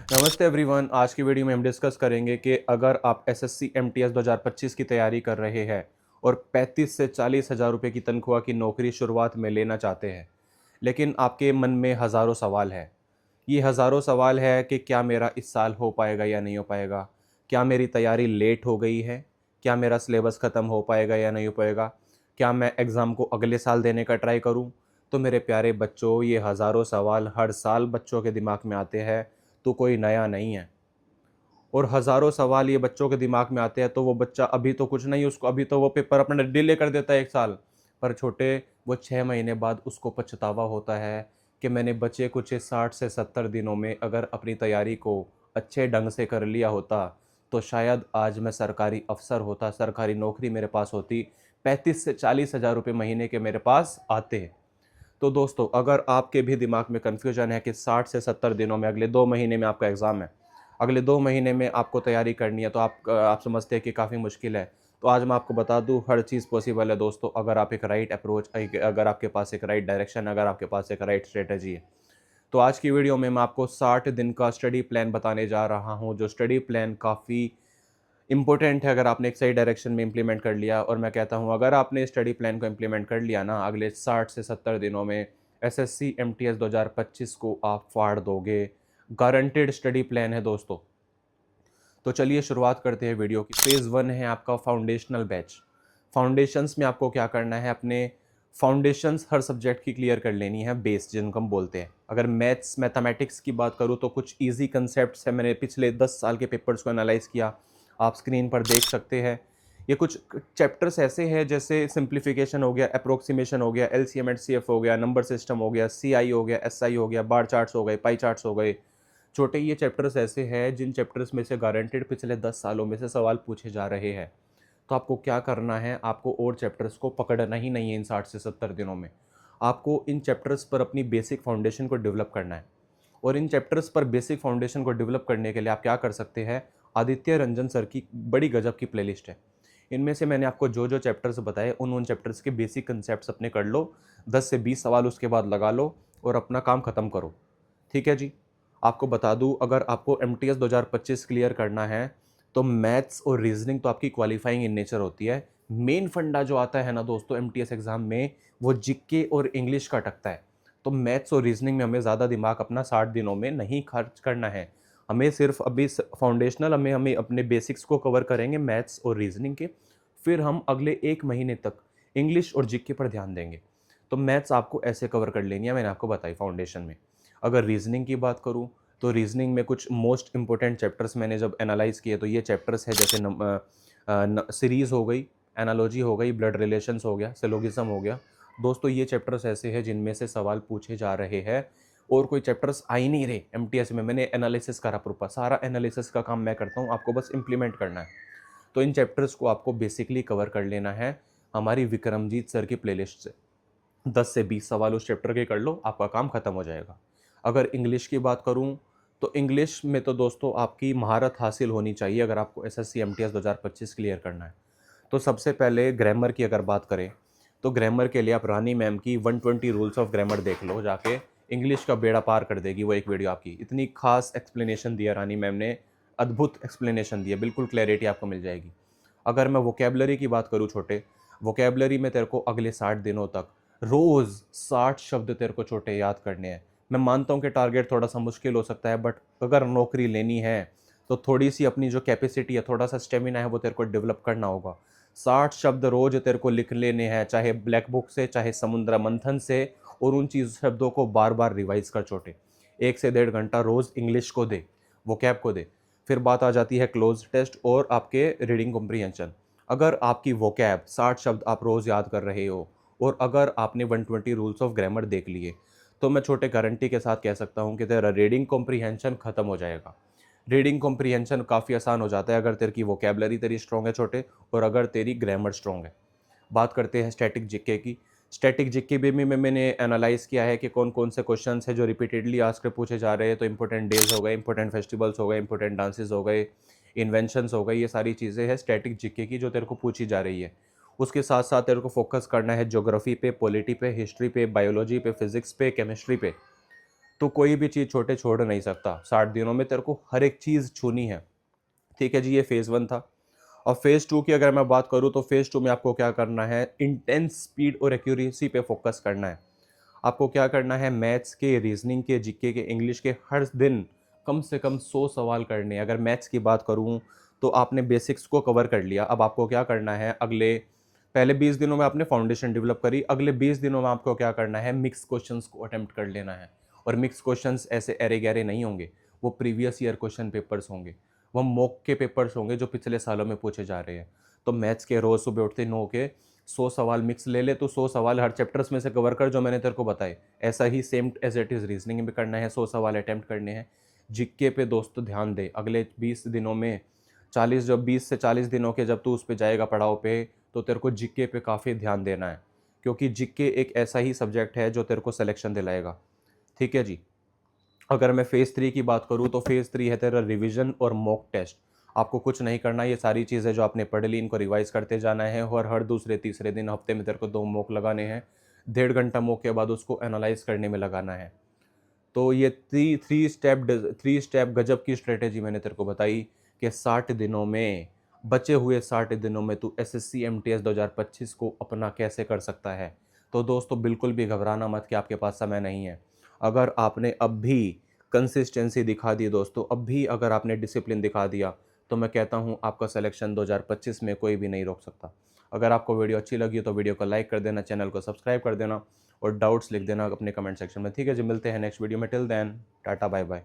नमस्ते एवरीवन। आज की वीडियो में हम डिस्कस करेंगे कि अगर आप एसएससी एमटीएस 2025 की तैयारी कर रहे हैं और 35 से 40 हज़ार रुपये की तनख्वाह की नौकरी शुरुआत में लेना चाहते हैं, लेकिन आपके मन में हज़ारों सवाल है। ये हज़ारों सवाल है कि क्या मेरा इस साल हो पाएगा या नहीं हो पाएगा? क्या मेरी तैयारी लेट हो गई है? क्या मेरा सिलेबस ख़त्म हो पाएगा या नहीं हो पाएगा? क्या मैं एग्ज़ाम को अगले साल देने का ट्राई करूँ? तो मेरे प्यारे बच्चों, ये हज़ारों सवाल हर साल बच्चों के दिमाग में आते हैं, तो कोई नया नहीं है। और हज़ारों सवाल ये बच्चों के दिमाग में आते हैं, तो वो बच्चा अभी तो कुछ नहीं, उसको अभी तो वो पेपर अपना डिले कर देता है 1 साल। पर छोटे, वो 6 महीने बाद उसको पछतावा होता है कि मैंने बचे कुछ 60 से 70 दिनों में अगर अपनी तैयारी को अच्छे ढंग से कर लिया होता, तो शायद आज मैं सरकारी अफ़सर होता, सरकारी नौकरी मेरे पास होती, 35 से 40 हज़ार रुपए महीने के मेरे पास आते। तो दोस्तों, अगर आपके भी दिमाग में कन्फ्यूजन है कि 60 से 70 दिनों में, अगले 2 महीने में आपका एग्ज़ाम है, अगले 2 महीने में आपको तैयारी करनी है, तो आप समझते हैं कि काफ़ी मुश्किल है। तो आज मैं आपको बता दूँ, हर चीज़ पॉसिबल है दोस्तों, अगर आप एक राइट अप्रोच, अगर आपके पास एक राइट डायरेक्शन, अगर आपके पास एक राइट स्ट्रैटेजी है। तो आज की वीडियो में मैं आपको 60 दिन का स्टडी प्लान बताने जा रहा हूँ, जो स्टडी प्लान काफ़ी इम्पोर्टेंट है अगर आपने एक सही डायरेक्शन में इम्प्लीमेंट कर लिया। और मैं कहता हूँ, अगर आपने स्टडी प्लान को इम्प्लीमेंट कर लिया ना, अगले 60 से 70 दिनों में एसएससी एमटीएस 2025 को आप फाड़ दोगे। गारंटेड स्टडी प्लान है दोस्तों। तो चलिए शुरुआत करते हैं वीडियो की। फेज़ 1 है आपका फाउंडेशनल बैच। फाउंडेशंस में आपको क्या करना है, अपने फाउंडेशंस हर सब्जेक्ट की क्लियर कर लेनी है, बेस जिनको हम बोलते हैं। अगर मैथमेटिक्स की बात करूँ तो कुछ ईजी कंसेप्ट्स हैं, मैंने पिछले 10 साल के पेपर्स को एनालाइज़ किया, आप स्क्रीन पर देख सकते हैं। ये कुछ चैप्टर्स ऐसे हैं जैसे सिंप्लीफिकेशन हो गया, अप्रोक्सीमेशन हो गया, एलसीएम एचसीएफ हो गया, नंबर सिस्टम हो गया, सीआई हो गया, एसआई हो गया, बार चार्ट्स हो गए, पाई चार्ट्स हो गए। छोटे ये चैप्टर्स ऐसे हैं जिन चैप्टर्स में से गारंटेड पिछले 10 सालों में से सवाल पूछे जा रहे हैं। तो आपको क्या करना है, आपको और चैप्टर्स को पकड़ना ही नहीं है इन 60 से 70 दिनों में। आपको इन चैप्टर्स पर अपनी बेसिक फाउंडेशन को डेवलप करना है। और इन चैप्टर्स पर बेसिक फाउंडेशन को डेवलप करने के लिए आप क्या कर सकते हैं, आदित्य रंजन सर की बड़ी गजब की प्लेलिस्ट है। इनमें से मैंने आपको जो जो चैप्टर्स बताए, उन चैप्टर्स के बेसिक कंसेप्ट्स अपने कर लो, 10 से 20 सवाल उसके बाद लगा लो और अपना काम खत्म करो। ठीक है जी। आपको बता दूं, अगर आपको एमटीएस 2025 क्लियर करना है, तो मैथ्स और रीजनिंग तो आपकी क्वालिफाइंग इन नेचर होती है। मेन फंडा जो आता है ना दोस्तों एमटीएस एग्जाम में, वो जीके और इंग्लिश का अटकता है। तो मैथ्स और रीजनिंग में हमें ज़्यादा दिमाग अपना 60 दिनों में नहीं खर्च करना है। हमें सिर्फ अभी फाउंडेशनल, हमें हमें अपने बेसिक्स को कवर करेंगे मैथ्स और रीजनिंग के। फिर हम अगले 1 महीने तक इंग्लिश और जीके पर ध्यान देंगे। तो मैथ्स आपको ऐसे कवर कर लेनी है, मैंने आपको बताई फाउंडेशन में। अगर रीजनिंग की बात करूँ, तो रीजनिंग में कुछ मोस्ट इंपॉर्टेंट चैप्टर्स मैंने जब एनालाइज़ किए, तो ये चैप्टर्स है जैसे सीरीज़ हो गई, एनालॉजी हो गई, ब्लड रिलेशंस हो गया, सिलोगिज्म हो गया। दोस्तों, ये चैप्टर्स ऐसे हैं जिनमें से सवाल पूछे जा रहे हैं और कोई चैप्टर्स आ ही नहीं रहे एमटीएस में। मैंने एनालिसिस करा प्रूफा, सारा एनालिसिस का काम मैं करता हूँ, आपको बस इम्प्लीमेंट करना है। तो इन चैप्टर्स को आपको बेसिकली कवर कर लेना है हमारी विक्रमजीत सर की प्लेलिस्ट से। 10 से 20 सवाल उस चैप्टर के कर लो, आपका काम खत्म हो जाएगा। अगर इंग्लिश की बात करूँ, तो इंग्लिश में तो दोस्तों आपकी महारत हासिल होनी चाहिए अगर आपको एसएससी एमटीएस 2025 क्लियर करना है। तो सबसे पहले ग्रामर की अगर बात करें, तो ग्रामर के लिए आप रानी मैम की 120 रूल्स ऑफ ग्रामर देख लो जाके। इंग्लिश का बेड़ा पार कर देगी वो एक वीडियो आपकी। इतनी खास एक्सप्लेनेशन दिया रानी मैम ने, अद्भुत एक्सप्लेनेशन दिया, बिल्कुल क्लैरिटी आपको मिल जाएगी। अगर मैं वोकेबलरी की बात करूँ छोटे, वोकेबलरी में तेरे को अगले 60 दिनों तक रोज़ 60 शब्द तेरे को छोटे याद करने हैं। मैं मानता हूँ कि टारगेट थोड़ा-सा मुश्किल हो सकता है, बट अगर नौकरी लेनी है, तो थोड़ी-सी अपनी जो कैपेसिटी है, थोड़ा-सा स्टेमिना है, वो तेरे को डेवलप करना होगा। 60 शब्द रोज़ तेरे को लिख लेने हैं, चाहे ब्लैक बुक से, चाहे समुद्र मंथन से, और उन चीज़ शब्दों को बार-बार रिवाइज़ कर छोटे। 1 से डेढ़ घंटा रोज़ इंग्लिश को दे, वोकैब को दे। फिर बात आ जाती है क्लोज़ टेस्ट और आपके रीडिंग कॉम्प्रिहेंशन। अगर आपकी वोकैब 60 शब्द आप रोज़ याद कर रहे हो और अगर आपने 120 रूल्स ऑफ ग्रामर देख लिए, तो मैं छोटे गारंटी के साथ कह सकता हूँ कि तेरा रीडिंग कॉम्प्रिहेंशन खत्म हो जाएगा। रीडिंग कॉम्प्रिहेंशन काफ़ी आसान हो जाता है अगर तेरी की वोकैबलरी तेरी स्ट्रॉन्ग है छोटे, और अगर तेरी ग्रामर स्ट्रॉन्ग है। बात करते हैं स्टैटिक जीके की। स्टैटिक जीके भी में मैंने एनालाइज़ किया है कि कौन-कौन से क्वेश्चंस हैं जो रिपीटेडली आस्क्ड पूछे जा रहे हैं। तो इम्पोर्टेंट डेज़ हो गए, इम्पोर्टेंट फेस्टिवल्स हो गए, इम्पोर्टेंट डांसेस हो गए, इन्वेंशंस हो गए, ये सारी चीज़ें हैं स्टैटिक जीके की जो तेरे को पूछी जा रही है। उसके साथ-साथ तेरे को फोकस करना है ज्योग्राफी पे, पॉलिटी पे, हिस्ट्री पे, बायोलॉजी पे, फिज़िक्स पे, केमिस्ट्री पे। तो कोई भी चीज़ छोटे छोड़ नहीं सकता। 60 दिनों में तेरे को हर एक चीज़ छूनी है। ठीक है जी, ये फेज़ 1 था। और फेज़ 2 की अगर मैं बात करूँ तो फेज़ 2 में आपको क्या करना है, इंटेंस स्पीड और एक्यूरेसी पे फ़ोकस करना है। आपको क्या करना है, मैथ्स के, रीज़निंग के, जीके के, इंग्लिश के हर दिन कम से कम 100 सवाल करने हैं। अगर मैथ्स की बात करूँ तो आपने बेसिक्स को कवर कर लिया। अब आपको क्या करना है, पहले 20 दिनों में आपने फाउंडेशन डेवलप करी, अगले 20 दिनों में आपको क्या करना है, मिक्स क्वेश्चंस को अटेम्प्ट कर लेना है। और मिक्स क्वेश्चंस ऐसे अरे-गहरे नहीं होंगे, वो प्रीवियस ईयर क्वेश्चन पेपर्स होंगे, वो मॉक के पेपर्स होंगे जो पिछले सालों में पूछे जा रहे हैं। तो मैथ्स के रोज़ सुबह उठते 9 के 100 सवाल मिक्स ले ले, तो 100 सवाल हर चैप्टर्स में से कवर कर जो मैंने तेरे को बताए। ऐसा ही same as it is reasoning में करना है, 100 सवाल अटेम्प्ट करने हैं। जीके पे दोस्त ध्यान दे, अगले 20 दिनों में 40, जब 20 से 40 दिनों के जब तू उस पे जाएगा पड़ाव पे, तो तेरे को जीके पे काफ़ी ध्यान देना है, क्योंकि जीके एक ऐसा ही सब्जेक्ट है जो तेरे को सिलेक्शन दिलाएगा। ठीक है जी। अगर मैं फेज़ 3 की बात करूँ तो फेज़ 3 है तेरा रिवीजन और मॉक टेस्ट। आपको कुछ नहीं करना, ये सारी चीज़ें जो आपने पढ़ ली इनको रिवाइज़ करते जाना है और हर दूसरे तीसरे दिन हफ्ते में तेरे को 2 मॉक लगाने हैं। 1.5 घंटा मॉक के बाद उसको एनालाइज़ करने में लगाना है। तो ये थ्री स्टेप गजब की स्ट्रैटेजी मैंने तेरे को बताई कि 60 दिनों में, बचे हुए 60 दिनों में तू एसएससी एमटीएस 2025 को अपना कैसे कर सकता है। तो दोस्तों बिल्कुल भी घबराना मत कि आपके पास समय नहीं है। अगर आपने अब भी कंसिस्टेंसी दिखा दी दोस्तों, अब भी अगर आपने डिसिप्लिन दिखा दिया, तो मैं कहता हूँ आपका सिलेक्शन 2025 में कोई भी नहीं रोक सकता। अगर आपको वीडियो अच्छी लगी तो वीडियो को लाइक कर देना, चैनल को सब्सक्राइब कर देना और डाउट्स लिख देना अपने कमेंट सेक्शन में। ठीक है जी, मिलते हैं नेक्स्ट वीडियो में। Till then tata bye bye.